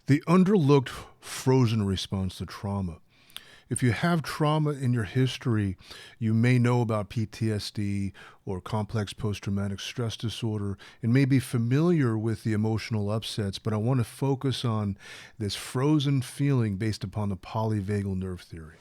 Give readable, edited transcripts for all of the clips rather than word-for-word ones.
The underlooked frozen response to trauma. If you have trauma in your history, you may know about PTSD or complex post-traumatic stress disorder and may be familiar with the emotional upsets, but I want to focus on this frozen feeling based upon the polyvagal nerve theory.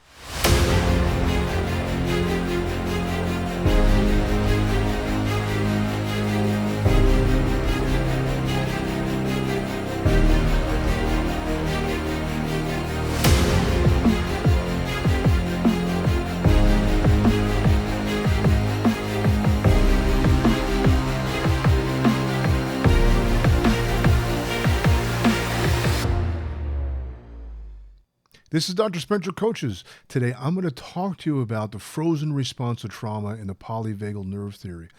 This is Dr. Spencer Coaches. Today, I'm going to talk to you about the frozen response to trauma and the polyvagal nerve theory.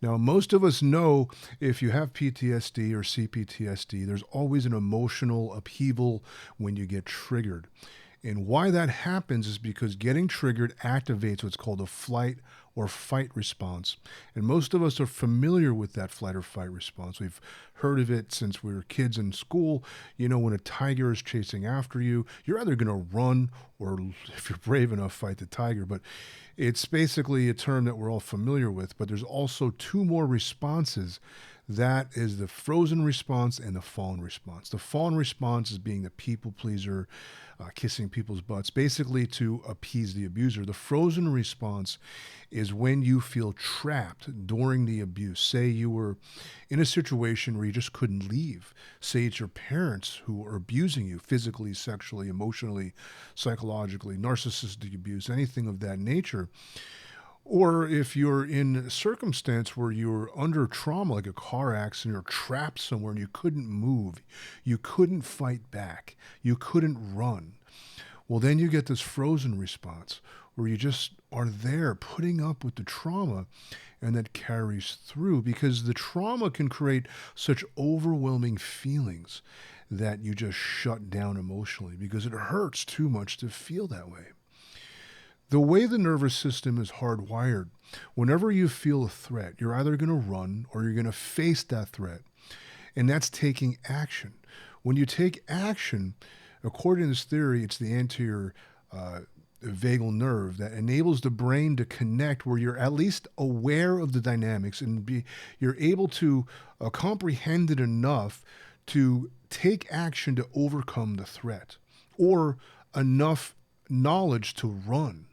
Now, most of us know if you have PTSD or CPTSD, there's always an emotional upheaval when you get triggered. And why that happens is because getting triggered activates what's called a flight or fight response. And most of us are familiar with that flight or fight response. We've heard of it since we were kids in school. You know, when a tiger is chasing after you, you're either going to run or, if you're brave enough, fight the tiger. But it's basically a term that we're all familiar with. But there's also two more responses. That is the frozen response and the fawn response. The fawn response is being the people pleaser, kissing people's butts, basically to appease the abuser. The frozen response is when you feel trapped during the abuse. Say you were in a situation where you just couldn't leave. Say it's your parents who are abusing you physically, sexually, emotionally, psychologically, narcissistic abuse, anything of that nature. Or if you're in a circumstance where you're under trauma, like a car accident, or trapped somewhere and you couldn't move, you couldn't fight back, you couldn't run, well, then you get this frozen response where you just are there putting up with the trauma, and that carries through because the trauma can create such overwhelming feelings that you just shut down emotionally because it hurts too much to feel that way. The way the nervous system is hardwired, whenever you feel a threat, you're either going to run or you're going to face that threat. And that's taking action. When you take action, according to this theory, it's the anterior vagal nerve that enables the brain to connect where you're at least aware of the dynamics and you're able to comprehend it enough to take action to overcome the threat or enough knowledge to run.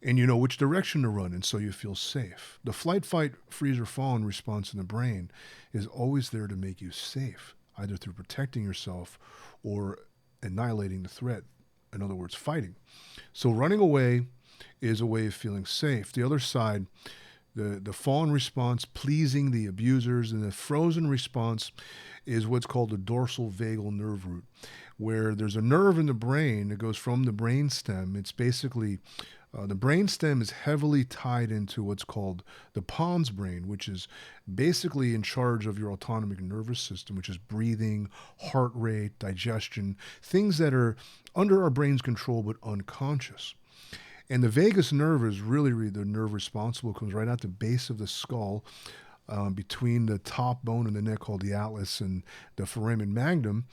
And you know which direction to run, and so you feel safe. The flight, fight, freeze, or fawn response in the brain is always there to make you safe, either through protecting yourself or annihilating the threat, in other words, fighting. So running away is a way of feeling safe. The other side, the fawn response, pleasing the abusers, and the frozen response is what's called the dorsal vagal nerve root, where there's a nerve in the brain that goes from the brainstem. It's basically the brainstem is heavily tied into what's called the pons brain, which is basically in charge of your autonomic nervous system, which is breathing, heart rate, digestion, things that are under our brain's control but unconscious. And the vagus nerve is really the nerve responsible, comes right at the base of the skull, between the top bone and the neck called the atlas and the foramen magnum.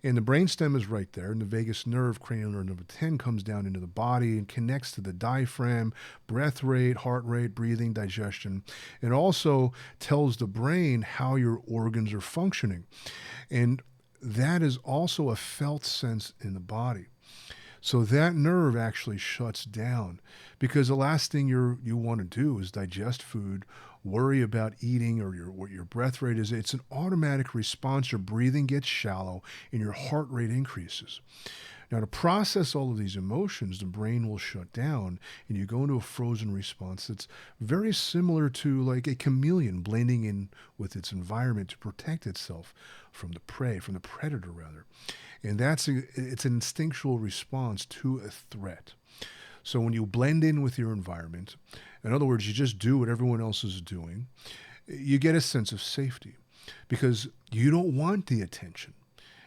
And the brainstem is right there. And the vagus nerve, cranial nerve number 10, comes down into the body and connects to the diaphragm, breath rate, heart rate, breathing, digestion. It also tells the brain how your organs are functioning. And that is also a felt sense in the body. So that nerve actually shuts down because the last thing you want to do is digest food, worry about eating or what your breath rate is. It's an automatic response. Your breathing gets shallow and your heart rate increases. Now, to process all of these emotions, the brain will shut down and you go into a frozen response that's very similar to like a chameleon blending in with its environment to protect itself from the prey, from the predator rather. And it's an instinctual response to a threat. So when you blend in with your environment, in other words, you just do what everyone else is doing, you get a sense of safety because you don't want the attention.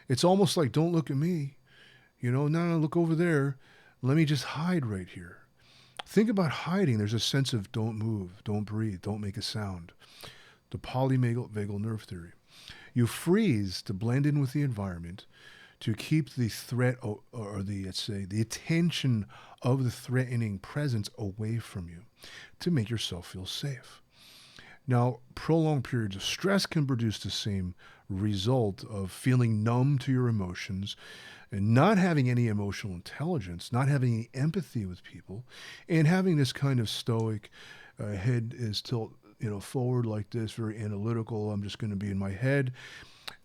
It's almost like, don't look at me. You know, no, look over there. Let me just hide right here. Think about hiding. There's a sense of don't move, don't breathe, don't make a sound. The polyvagal nerve theory. You freeze to blend in with the environment. to keep the threat or the, let's say, the attention of the threatening presence away from you to make yourself feel safe. Now, prolonged periods of stress can produce the same result of feeling numb to your emotions and not having any emotional intelligence, not having any empathy with people, and having this kind of stoic head is tilt, forward like this, very analytical. I'm just going to be in my head,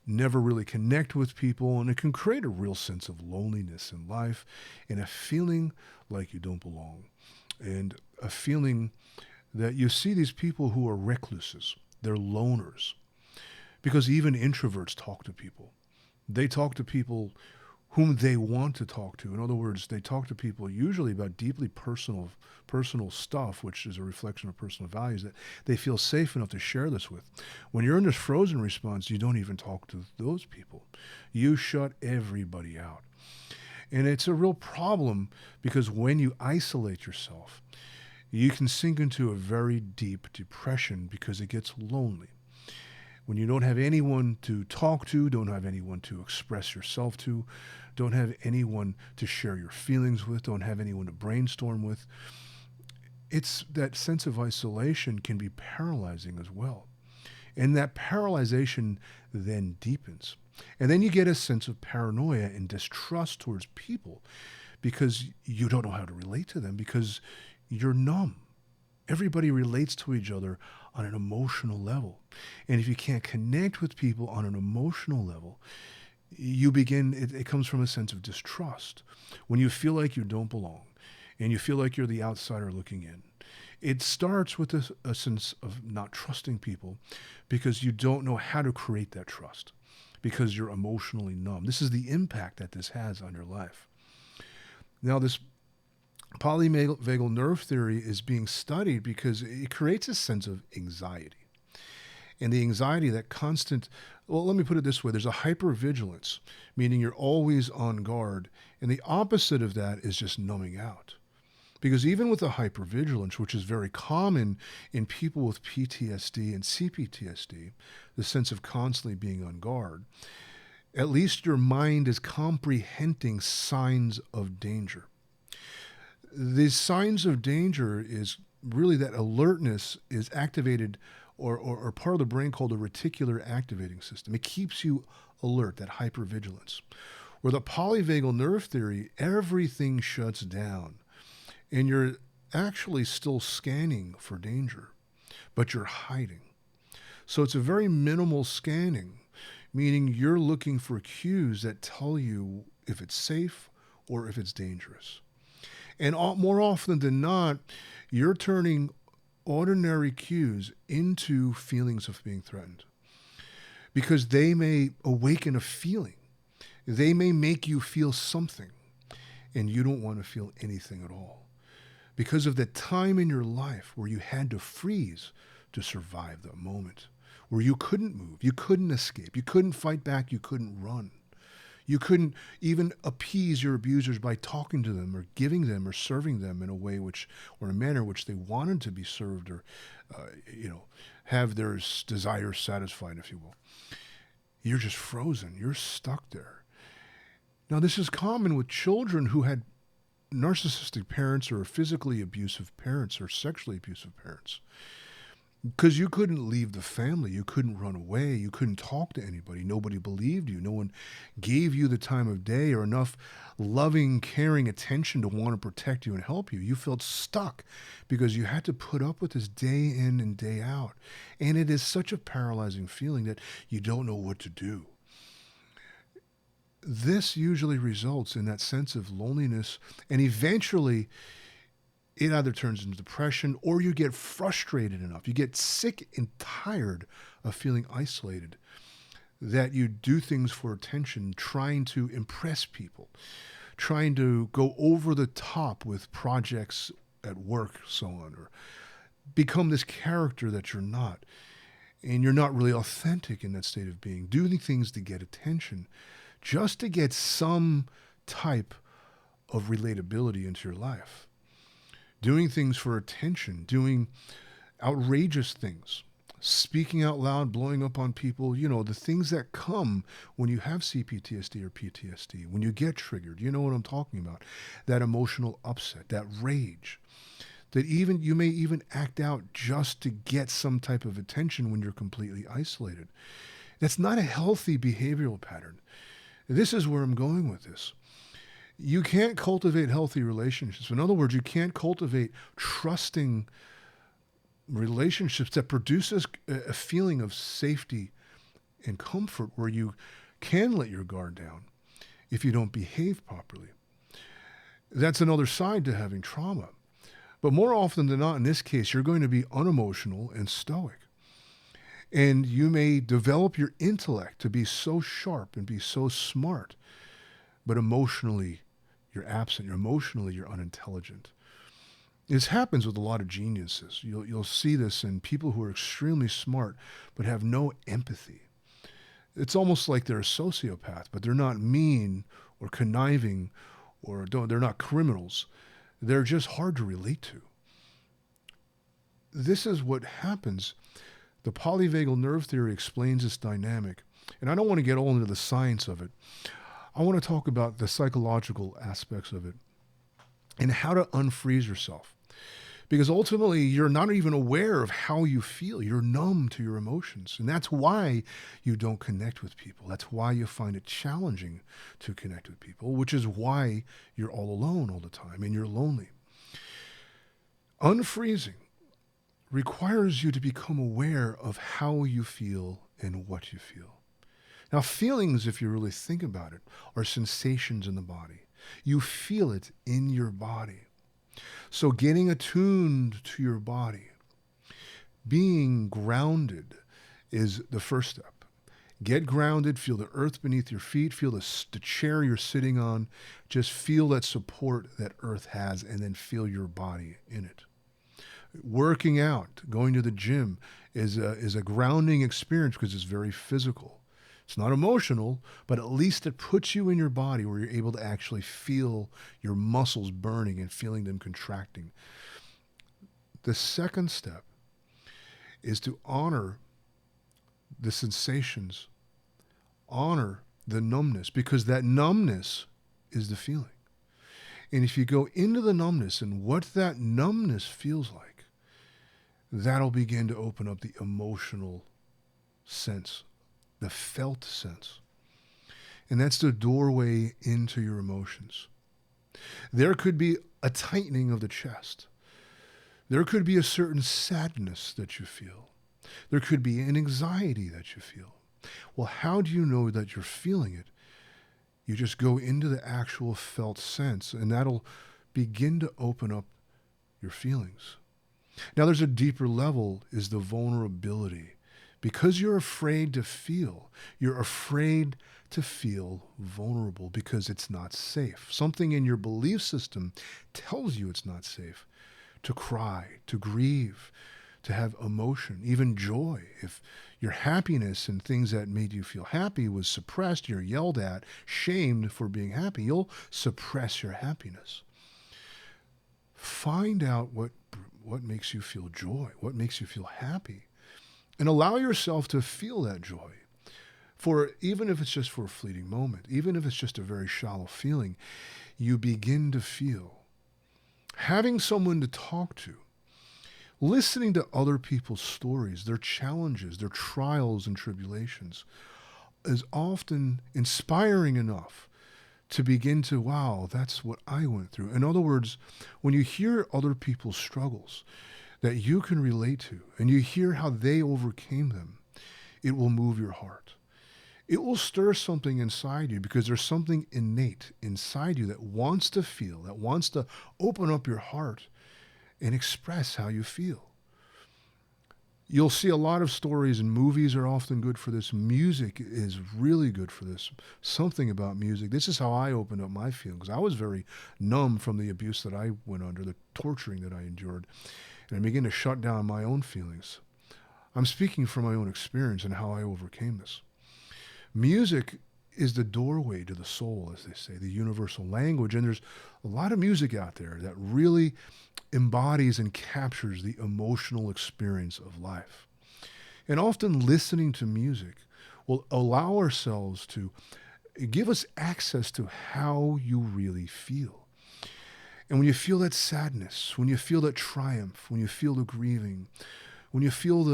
never really connect with people, and it can create a real sense of loneliness in life and a feeling like you don't belong, and a feeling that you see these people who are recluses, they're loners, because even introverts talk to people. They talk to people whom they want to talk to. In other words, they talk to people usually about deeply personal stuff, which is a reflection of personal values that they feel safe enough to share this with. When you're in this frozen response, you don't even talk to those people. You shut everybody out. And it's a real problem because when you isolate yourself, you can sink into a very deep depression because it gets lonely. When you don't have anyone to talk to, don't have anyone to express yourself to, don't have anyone to share your feelings with, don't have anyone to brainstorm with, it's that sense of isolation can be paralyzing as well. And that paralyzation then deepens. And then you get a sense of paranoia and distrust towards people because you don't know how to relate to them because you're numb. Everybody relates to each other on an emotional level. And if you can't connect with people on an emotional level, it comes from a sense of distrust. When you feel like you don't belong and you feel like you're the outsider looking in, it starts with a sense of not trusting people because you don't know how to create that trust because you're emotionally numb. This is the impact that this has on your life. Now, this polyvagal nerve theory is being studied because it creates a sense of anxiety. And the anxiety, that constant, well, let me put it this way. There's a hypervigilance, meaning you're always on guard. And the opposite of that is just numbing out. Because even with the hypervigilance, which is very common in people with PTSD and CPTSD, the sense of constantly being on guard, at least your mind is comprehending signs of danger. These signs of danger is really that alertness is activated or part of the brain called the reticular activating system. It keeps you alert, that hypervigilance. Where the polyvagal nerve theory, everything shuts down and you're actually still scanning for danger, but you're hiding. So it's a very minimal scanning, meaning you're looking for cues that tell you if it's safe or if it's dangerous. And more often than not, you're turning ordinary cues into feelings of being threatened because they may awaken a feeling. They may make you feel something, and you don't want to feel anything at all because of the time in your life where you had to freeze to survive the moment, where you couldn't move, you couldn't escape, you couldn't fight back, you couldn't run. You couldn't even appease your abusers by talking to them or giving them or serving them in a way or a manner which they wanted to be served or, have their desires satisfied, if you will. You're just frozen. You're stuck there. Now, this is common with children who had narcissistic parents or physically abusive parents or sexually abusive parents. Because you couldn't leave the family. You couldn't run away. You couldn't talk to anybody. Nobody believed you. No one gave you the time of day or enough loving, caring attention to want to protect you and help you. You felt stuck because you had to put up with this day in and day out. And it is such a paralyzing feeling that you don't know what to do. This usually results in that sense of loneliness, and eventually it either turns into depression or you get frustrated enough. You get sick and tired of feeling isolated that you do things for attention, trying to impress people, trying to go over the top with projects at work, so on, or become this character that you're not. And you're not really authentic in that state of being, doing things to get attention, just to get some type of relatability into your life. Doing things for attention, doing outrageous things, speaking out loud, blowing up on people, the things that come when you have CPTSD or PTSD, when you get triggered, you know what I'm talking about. That emotional upset, that rage, that even you may even act out just to get some type of attention when you're completely isolated. That's not a healthy behavioral pattern. This is where I'm going with this. You can't cultivate healthy relationships. In other words, you can't cultivate trusting relationships that produces a feeling of safety and comfort where you can let your guard down if you don't behave properly. That's another side to having trauma. But more often than not, in this case, you're going to be unemotional and stoic. And you may develop your intellect to be so sharp and be so smart, but emotionally, you're absent. Emotionally, you're unintelligent. This happens with a lot of geniuses. You'll see this in people who are extremely smart but have no empathy. It's almost like they're a sociopath, but they're not mean or conniving or they're not criminals. They're just hard to relate to. This is what happens. The polyvagal nerve theory explains this dynamic. And I don't want to get all into the science of it. I want to talk about the psychological aspects of it and how to unfreeze yourself. Because ultimately, you're not even aware of how you feel. You're numb to your emotions. And that's why you don't connect with people. That's why you find it challenging to connect with people, which is why you're all alone all the time and you're lonely. Unfreezing requires you to become aware of how you feel and what you feel. Now, feelings, if you really think about it, are sensations in the body. You feel it in your body. So getting attuned to your body, being grounded is the first step. Get grounded, feel the earth beneath your feet, feel the chair you're sitting on, just feel that support that earth has, and then feel your body in it. Working out, going to the gym is a grounding experience because it's very physical. It's not emotional, but at least it puts you in your body where you're able to actually feel your muscles burning and feeling them contracting. The second step is to honor the sensations, honor the numbness, because that numbness is the feeling. And if you go into the numbness and what that numbness feels like, that'll begin to open up the emotional sense, the felt sense. And that's the doorway into your emotions. There could be a tightening of the chest. There could be a certain sadness that you feel. There could be an anxiety that you feel. Well, how do you know that you're feeling it? You just go into the actual felt sense, and that'll begin to open up your feelings. Now, there's a deeper level, is the vulnerability. Because you're afraid to feel, you're afraid to feel vulnerable because it's not safe. Something in your belief system tells you it's not safe to cry, to grieve, to have emotion, even joy. If your happiness and things that made you feel happy was suppressed, you're yelled at, shamed for being happy, you'll suppress your happiness. Find out what makes you feel joy, what makes you feel happy. And allow yourself to feel that joy, for even if it's just for a fleeting moment, even if it's just a very shallow feeling, you begin to feel. Having someone to talk to, listening to other people's stories, their challenges, their trials and tribulations, is often inspiring enough to begin to, wow, that's what I went through. In other words, when you hear other people's struggles that you can relate to, and you hear how they overcame them, it will move your heart. It will stir something inside you because there's something innate inside you that wants to feel, that wants to open up your heart and express how you feel. You'll see a lot of stories, and movies are often good for this. Music is really good for this. Something about music. This is how I opened up my feelings. I was very numb from the abuse that I went under, the torturing that I endured. And I began to shut down my own feelings. I'm speaking from my own experience and how I overcame this. Music is the doorway to the soul, as they say, the universal language. And there's a lot of music out there that really embodies and captures the emotional experience of life. And often listening to music will allow ourselves to give us access to how you really feel. And when you feel that sadness, when you feel that triumph, when you feel the grieving, when you feel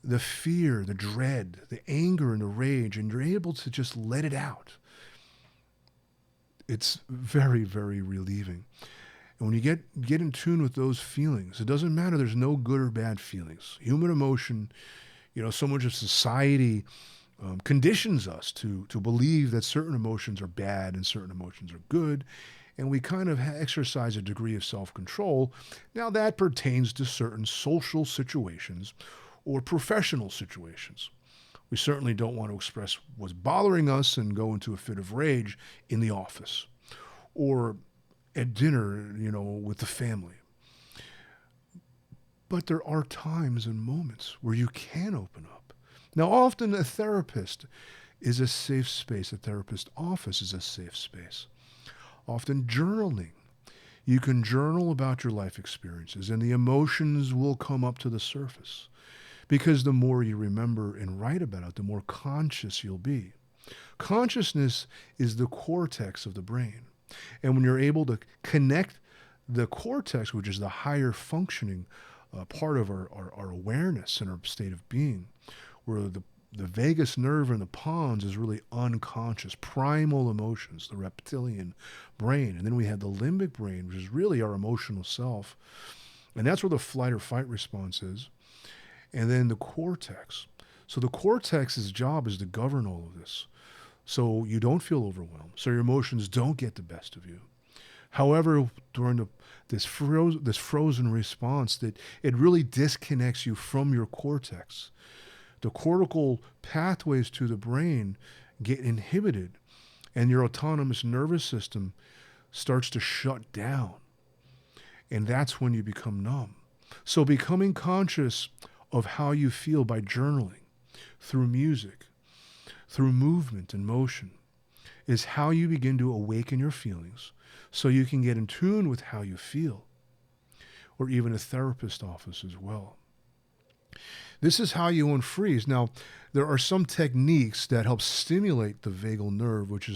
the fear, the dread, the anger, and the rage, and you're able to just let it out, it's very, very relieving. And when you get in tune with those feelings, it doesn't matter. There's no good or bad feelings. Human emotion, so much of society conditions us to believe that certain emotions are bad and certain emotions are good. And we kind of exercise a degree of self-control. Now that pertains to certain social situations or professional situations. We certainly don't want to express what's bothering us and go into a fit of rage in the office or at dinner, with the family. But there are times and moments where you can open up. Now, often a therapist is a safe space. A therapist office is a safe space. Often journaling. You can journal about your life experiences and the emotions will come up to the surface. Because the more you remember and write about it, the more conscious you'll be. Consciousness is the cortex of the brain. And when you're able to connect the cortex, which is the higher functioning part of our awareness and our state of being, where the vagus nerve and the pons is really unconscious, primal emotions, the reptilian brain. And then we have the limbic brain, which is really our emotional self. And that's where the flight or fight response is. And then the cortex. So the cortex's job is to govern all of this. So you don't feel overwhelmed. So your emotions don't get the best of you. However, during this frozen response, that it really disconnects you from your cortex. The cortical pathways to the brain get inhibited and your autonomous nervous system starts to shut down. And that's when you become numb. So becoming conscious of how you feel by journaling, through music, through movement and motion, is how you begin to awaken your feelings so you can get in tune with how you feel, or even a therapist office as well. This is how you unfreeze. Now, there are some techniques that help stimulate the vagal nerve, which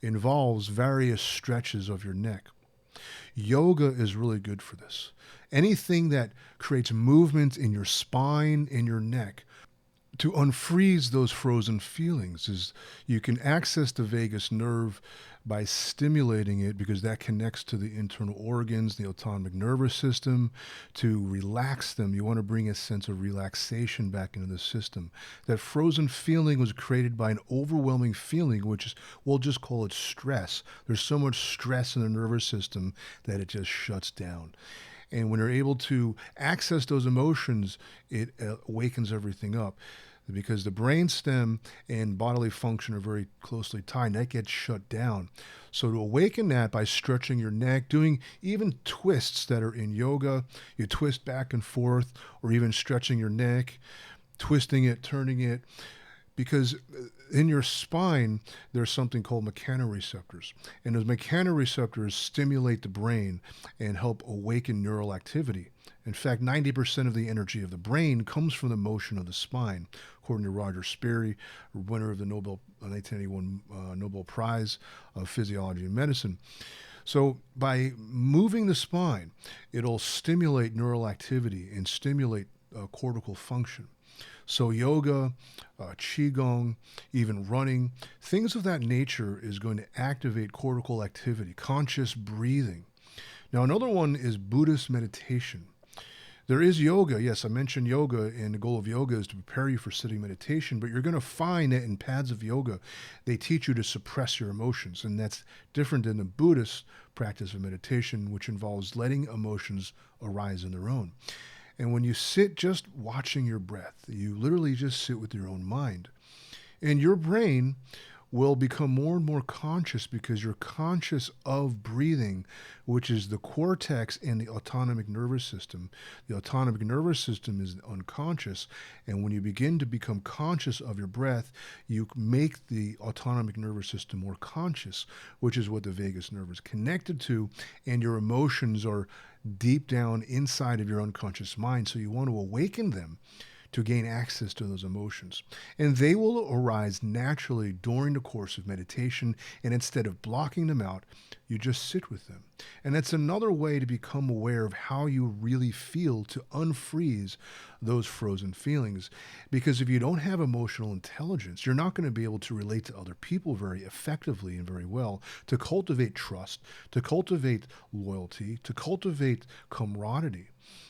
involves various stretches of your neck. Yoga is really good for this. Anything that creates movement in your spine and your neck to unfreeze those frozen feelings is you can access the vagus nerve by stimulating it, because that connects to the internal organs, the autonomic nervous system. To relax them, you want to bring a sense of relaxation back into the system. That frozen feeling was created by an overwhelming feeling, which is, we'll just call it stress. There's so much stress in the nervous system that it just shuts down. And when you're able to access those emotions, it awakens everything up. Because the brainstem and bodily function are very closely tied, that gets shut down. So to awaken that by stretching your neck, doing even twists that are in yoga, you twist back and forth, or even stretching your neck, twisting it, turning it. Because in your spine, there's something called mechanoreceptors. And those mechanoreceptors stimulate the brain and help awaken neural activity. In fact, 90% of the energy of the brain comes from the motion of the spine, according to Roger Sperry, winner of the 1981 Nobel Prize of Physiology and Medicine. So by moving the spine, it'll stimulate neural activity and stimulate cortical function. So yoga, qigong, even running, things of that nature is going to activate cortical activity, conscious breathing. Now, another one is Buddhist meditation. There is yoga. Yes, I mentioned yoga, and the goal of yoga is to prepare you for sitting meditation, but you're going to find that in paths of yoga, they teach you to suppress your emotions, and that's different than the Buddhist practice of meditation, which involves letting emotions arise on their own. And when you sit just watching your breath, you literally just sit with your own mind. And your brain will become more and more conscious, because you're conscious of breathing, which is the cortex and the autonomic nervous system. The autonomic nervous system is unconscious. And when you begin to become conscious of your breath, you make the autonomic nervous system more conscious, which is what the vagus nerve is connected to. And your emotions are deep down inside of your unconscious mind. So you want to awaken them to gain access to those emotions. And they will arise naturally during the course of meditation. And instead of blocking them out, you just sit with them. And that's another way to become aware of how you really feel, to unfreeze those frozen feelings. Because if you don't have emotional intelligence, you're not going to be able to relate to other people very effectively and very well, to cultivate trust, to cultivate loyalty, to cultivate camaraderie,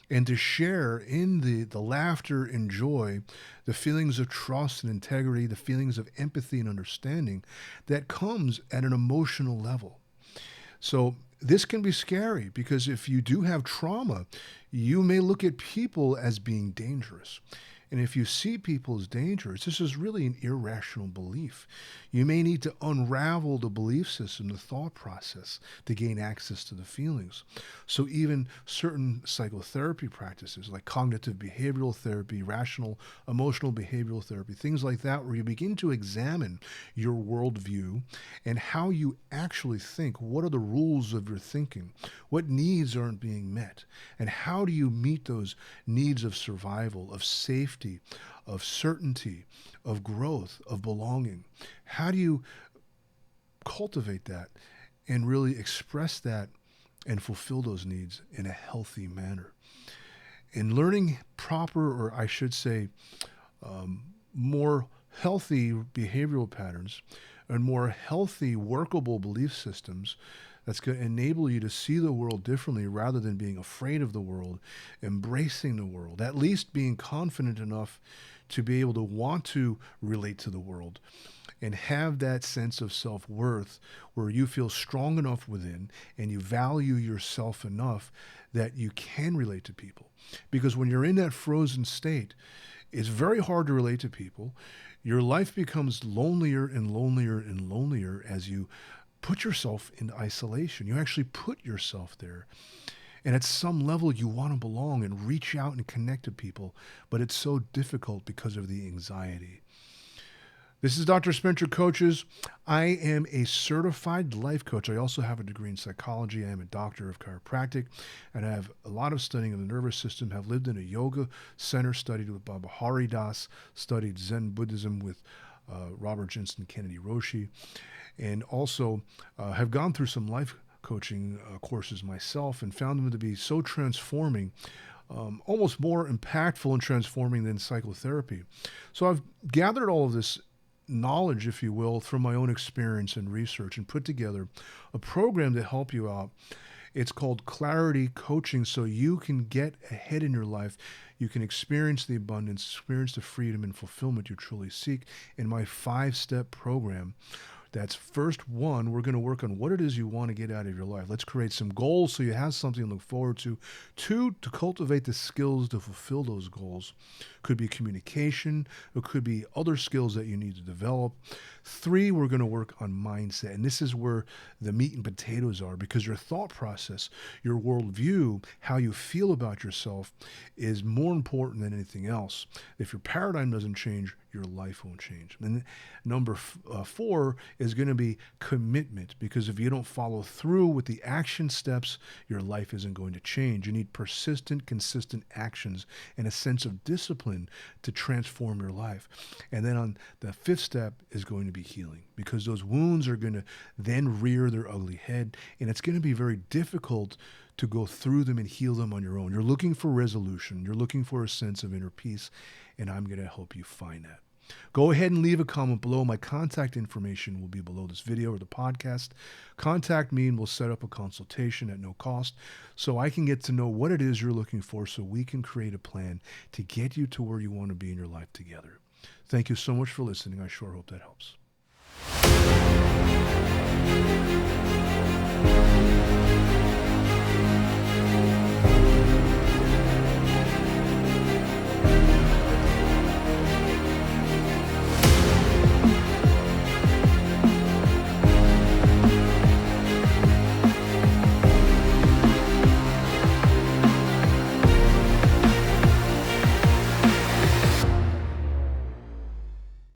and to share in the laughter and joy, the feelings of trust and integrity, the feelings of empathy and understanding that comes at an emotional level. So this can be scary because if you do have trauma, you may look at people as being dangerous. And if you see people as dangerous, this is really an irrational belief. You may need to unravel the belief system, the thought process, to gain access to the feelings. So even certain psychotherapy practices like cognitive behavioral therapy, rational emotional behavioral therapy, things like that, where you begin to examine your worldview and how you actually think. What are the rules of your thinking? What needs aren't being met? And how do you meet those needs of survival, of safety, of certainty, of growth, of belonging? How do you cultivate that and really express that and fulfill those needs in a healthy manner? In learning proper, or I should say, more healthy behavioral patterns and more healthy, workable belief systems, that's going to enable you to see the world differently rather than being afraid of the world, embracing the world, at least being confident enough to be able to want to relate to the world and have that sense of self-worth where you feel strong enough within and you value yourself enough that you can relate to people. Because when you're in that frozen state, it's very hard to relate to people. Your life becomes lonelier and lonelier and lonelier as you put yourself in isolation. You actually put yourself there. And at some level, you want to belong and reach out and connect to people, but it's so difficult because of the anxiety. This is Dr. Spencer Coaches. I am a certified life coach. I also have a degree in psychology. I am a doctor of chiropractic, and I have a lot of studying of the nervous system, have lived in a yoga center, studied with Baba Haridas, studied Zen Buddhism with Robert Jensen Kennedy Roshi, and also have gone through some life coaching courses myself and found them to be so transforming, almost more impactful and transforming than psychotherapy. So I've gathered all of this knowledge, if you will, from my own experience and research and put together a program to help you out. It's called Clarity Coaching, so you can get ahead in your life. You can experience the abundance, experience the freedom and fulfillment you truly seek in my 5-step program. That's first one, we're going to work on what it is you want to get out of your life. Let's create some goals so you have something to look forward to. 2, to cultivate the skills to fulfill those goals. Could be communication. It could be other skills that you need to develop. 3, we're going to work on mindset. And this is where the meat and potatoes are, because your thought process, your worldview, how you feel about yourself is more important than anything else. If your paradigm doesn't change, your life won't change. And number 4 is going to be commitment, because if you don't follow through with the action steps, your life isn't going to change. You need persistent, consistent actions and a sense of discipline to transform your life. And then on the 5th step is going to be healing, because those wounds are going to then rear their ugly head, and it's going to be very difficult to go through them and heal them on your own. You're looking for resolution. You're looking for a sense of inner peace, and I'm going to help you find that. Go ahead and leave a comment below. My contact information will be below this video or the podcast. Contact me and we'll set up a consultation at no cost so I can get to know what it is you're looking for, so we can create a plan to get you to where you want to be in your life together. Thank you so much for listening. I sure hope that helps.